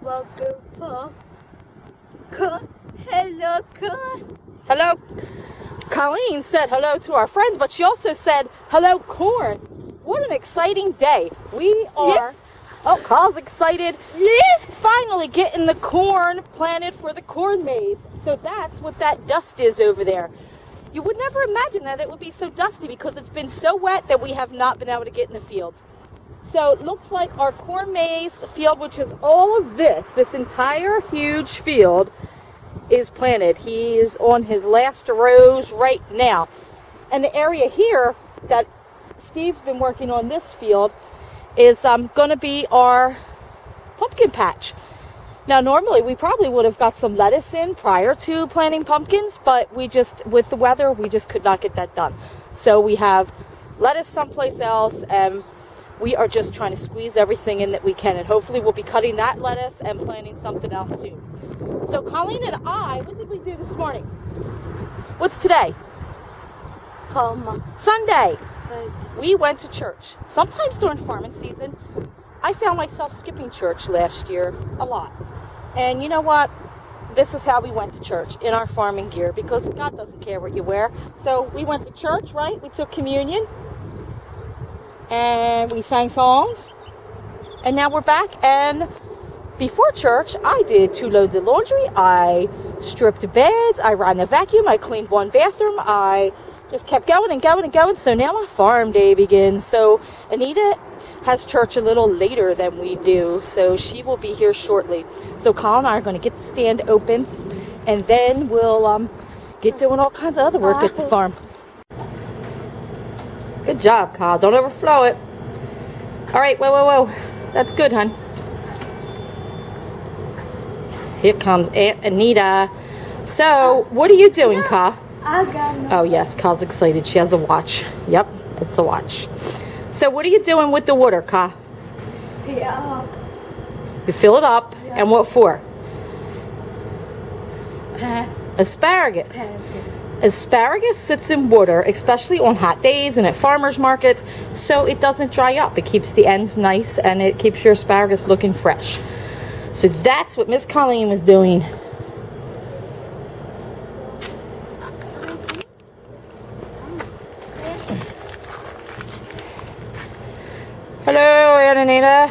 Welcome for hello, corn. Hello. Colleen said hello to our friends, but she also said hello, corn. What an exciting day. We are, oh, Carl's excited. Yeah. Finally getting the corn planted for the corn maze. So that's what that dust is over there. You would never imagine that it would be so dusty because it's been so wet that we have not been able to get in the fields. So it looks like our corn maze field, which is all of this entire huge field, is planted. He's on his last rows right now. And the area here that Steve's been working on this field is going to be our pumpkin patch. Now normally we probably would have got some lettuce in prior to planting pumpkins, but we just, with the weather, we just could not get that done. So we have lettuce someplace else, and we are just trying to squeeze everything in that we can, and hopefully we'll be cutting that lettuce and planting something else soon. So Colleen and I, what did we do this morning? What's today? Sunday. We went to church. Sometimes during farming season, I found myself skipping church last year a lot. And you know what? This is how we went to church, in our farming gear, because God doesn't care what you wear. So we went to church, right? We took communion. And we sang songs. And now we're back. And before church, I did 2 loads of laundry. I stripped the beds. I ran the vacuum. I cleaned 1 bathroom. I just kept going and going and going. So now my farm day begins. So Anita has church a little later than we do. So she will be here shortly. So Colin and I are going to get the stand open. And then we'll get doing all kinds of other work at the farm. Good job, Kyle. Don't overflow it. All right, whoa. That's good, hon. Here comes Aunt Anita. So, what are you doing, Kyle? I got no. Oh, yes, Kyle's excited. She has a watch. Yep, it's a watch. So, what are you doing with the water, Kyle? Yeah. You fill it up, and what for? Asparagus. Asparagus sits in water, especially on hot days and at farmers markets, so it doesn't dry up. It keeps the ends nice, and it keeps your asparagus looking fresh. So that's what Miss Colleen was doing. Hello, Aunt Anita.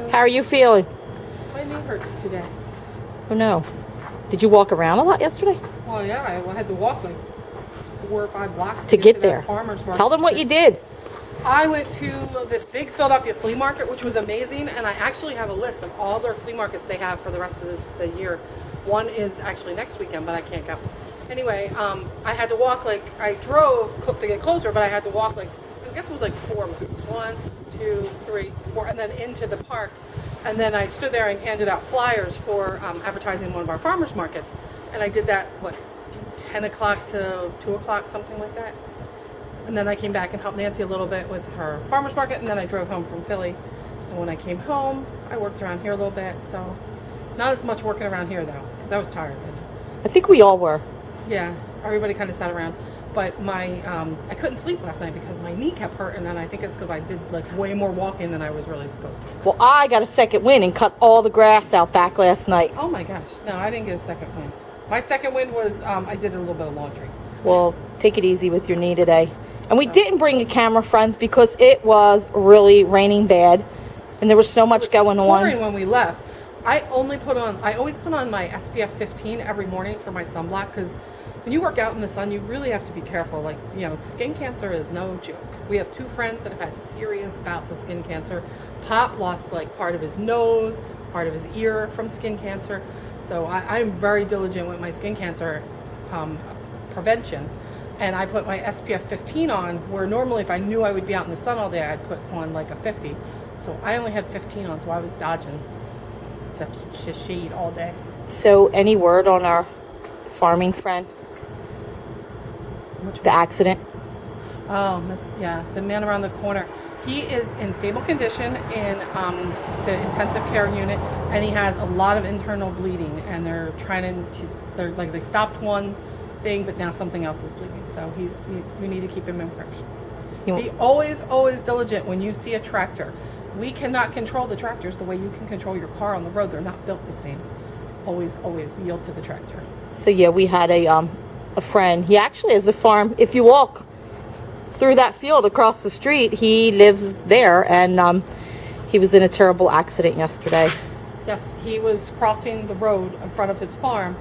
How are you feeling? My knee hurts today. Oh no. Did you walk around a lot yesterday? Well, yeah, I had to walk like 4 or 5 blocks To get that there. farmer's market. Tell them what you did. I went to this big Philadelphia flea market, which was amazing, and I actually have a list of all their flea markets they have for the rest of the year. One is actually next weekend, but I can't go. Anyway, I had to walk I drove to get closer, but I had to walk I guess it was 4 loops. 1, 2, 3, 4, and then into the park. And then I stood there and handed out flyers for advertising one of our farmers markets. And I did that, 10 o'clock to 2 o'clock, something like that. And then I came back and helped Nancy a little bit with her farmer's market, and then I drove home from Philly. And when I came home, I worked around here a little bit, so not as much working around here, though, because I was tired. I think we all were. Yeah, everybody kind of sat around. But I couldn't sleep last night because my knee kept hurting, and I think it's because I did way more walking than I was really supposed to. Well, I got a second wind and cut all the grass out back last night. Oh my gosh, no, I didn't get a second wind. My second wind was I did a little bit of laundry. Well, take it easy with your knee today. And we didn't bring a camera, friends, because it was really raining bad, and there was so much going on. Pouring when we left. I always put on my SPF 15 every morning for my sunblock, because when you work out in the sun, you really have to be careful. Skin cancer is no joke. We have 2 friends that have had serious bouts of skin cancer. Pop lost part of his nose, part of his ear from skin cancer. So I'm very diligent with my skin cancer prevention. And I put my SPF 15 on, where normally if I knew I would be out in the sun all day, I'd put on a 50. So I only had 15 on, so I was dodging to shade all day. So, any word on our farming friend? The accident? Oh, the man around the corner. He is in stable condition in the intensive care unit, and he has a lot of internal bleeding, and they're trying to, they stopped one thing, but now something else is bleeding. So we need to keep him in prayers. Be always diligent when you see a tractor. we cannot control the tractors the way you can control your car on the road. They're not built the same. Always yield to the tractor. So yeah, we had a friend. He actually has a farm. If you walk through that field across the street, he lives there, and he was in a terrible accident yesterday. Yes, he was crossing the road in front of his farm,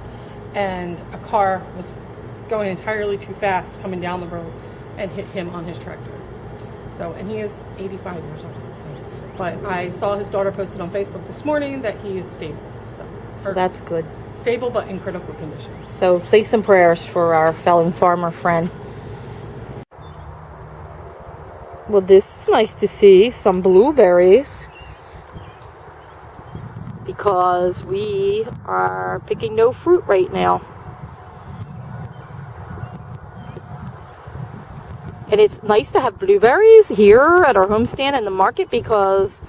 and a car was going entirely too fast coming down the road and hit him on his tractor. So, and he is 85 years old. So, but I saw his daughter posted on Facebook this morning that he is stable. So that's good. Stable, but in critical condition. So say some prayers for our fellow farmer friend. Well, this is nice to see, some blueberries, because we are picking no fruit right now. And it's nice to have blueberries here at our homestand in the market, because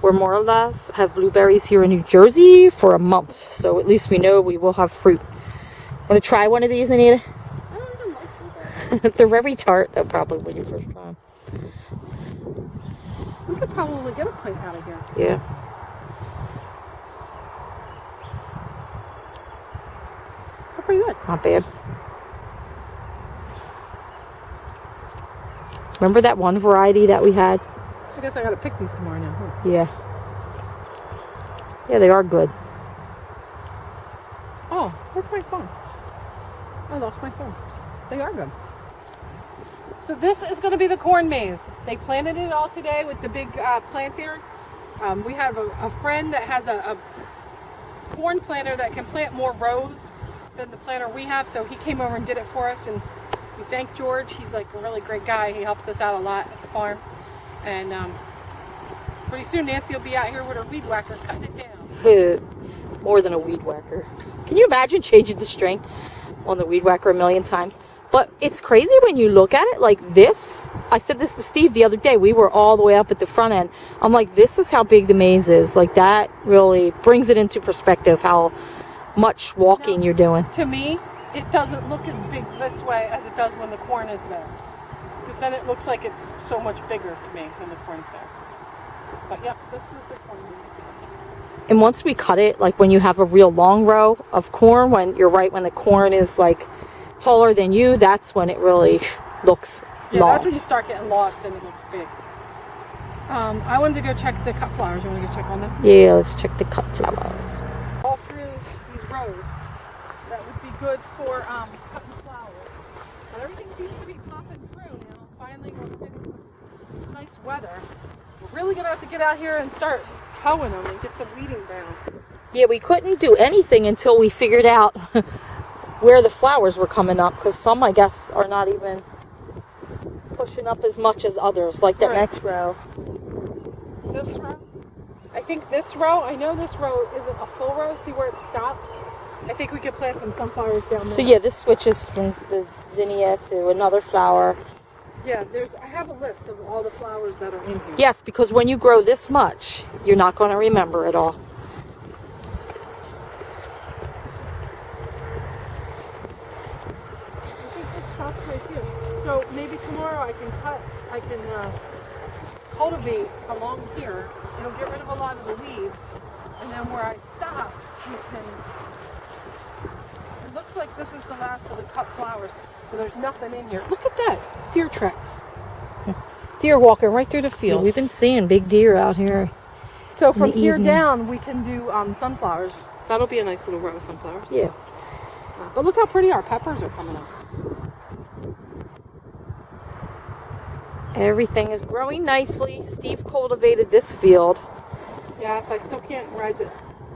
we're more or less have blueberries here in New Jersey for a month. So at least we know we will have fruit. Want to try one of these, Anita? I don't even like blueberries. They're very tart, though, probably when you first try them. We could probably get a pint out of here. Yeah. They're pretty good. Not bad. Remember that one variety that we had? I guess I gotta pick these tomorrow now. Huh? Yeah. Yeah, they are good. Oh, where's my phone? I lost my phone. They are good. So this is going to be the corn maze. They planted it all today with the big planter. We have a friend that has a corn planter that can plant more rows than the planter we have. So he came over and did it for us, and we thank George. He's like a really great guy. He helps us out a lot at the farm. And pretty soon Nancy will be out here with her weed whacker cutting it down. More than a weed whacker. Can you imagine changing the strength on the weed whacker a million times? But it's crazy when you look at it like this. I said this to Steve the other day. We were all the way up at the front end. I'm like, this is how big the maze is. Like, that really brings it into perspective how much walking you're doing. To me, it doesn't look as big this way as it does when the corn is there. Because then it looks like it's so much bigger to me when the corn's there. But yep, this is the corn maze. And once we cut it, like when you have a real long row of corn, when you're right, when the corn is like taller than you, that's when it really looks long. That's when you start getting lost and it looks big. I wanted to go check the cut flowers. You want to go check on them? Yeah, let's check the cut flowers. All through these rows. That would be good for cutting flowers. But everything seems to be popping through now. Finally, we're getting some nice weather. We're really going to have to get out here and start hoeing them and get some weeding down. Yeah, we couldn't do anything until we figured out where the flowers were coming up, because some, I guess, are not even pushing up as much as others, like that next row. This row? I think this row, I know this row isn't a full row. See where it stops? I think we could plant some sunflowers down there. So yeah, this switches from the zinnia to another flower. Yeah, I have a list of all the flowers that are in here. Yes, because when you grow this much, you're not going to remember it all. Right here. So maybe tomorrow I can cultivate along here. It'll get rid of a lot of the weeds, and then where I stop, you can. It looks like this is the last of the cut flowers, so there's nothing in here. Look at that, deer tracks. Deer walking right through the field. Yeah, we've been seeing big deer out here. So from here down, we can do sunflowers. That'll be a nice little row of sunflowers. Yeah. But look how pretty our peppers are coming up. Everything is growing nicely. Steve cultivated this field. Yes, I still can't ride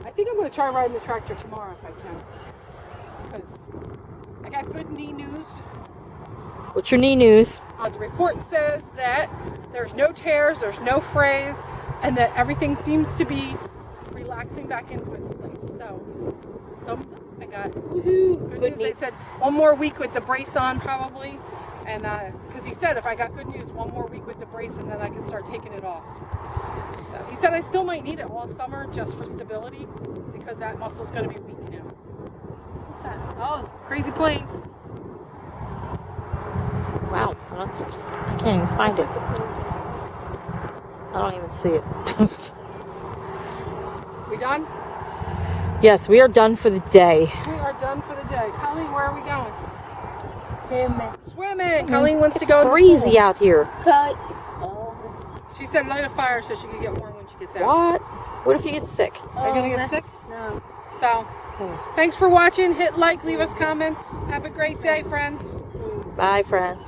I think I'm going to try riding the tractor tomorrow if I can. Because I got good knee news. What's your knee news? The report says that there's no tears, there's no frays, and that everything seems to be relaxing back into its place. So, thumbs up. I got woohoo, good news. They said one more week with the brace on probably. And because he said if I got good news, one more week with the brace and then I can start taking it off. So he said I still might need it all summer just for stability because that muscle's going to be weak now. What's that? Oh, crazy plane. Wow, that's just, I can't even find it. I don't even see it. We done? Yes, we are done for the day. We are done for the day. Colleen, where are we going? Swimming. Swimming. Colleen wants to It's go in the breezy pool. out here. Cut. She said light a fire so she can get warm when she gets out. What? What if you get sick? Are you going to get sick? No. So, thanks for watching. Hit like, leave us comments. Have a great day, friends. Bye, friends.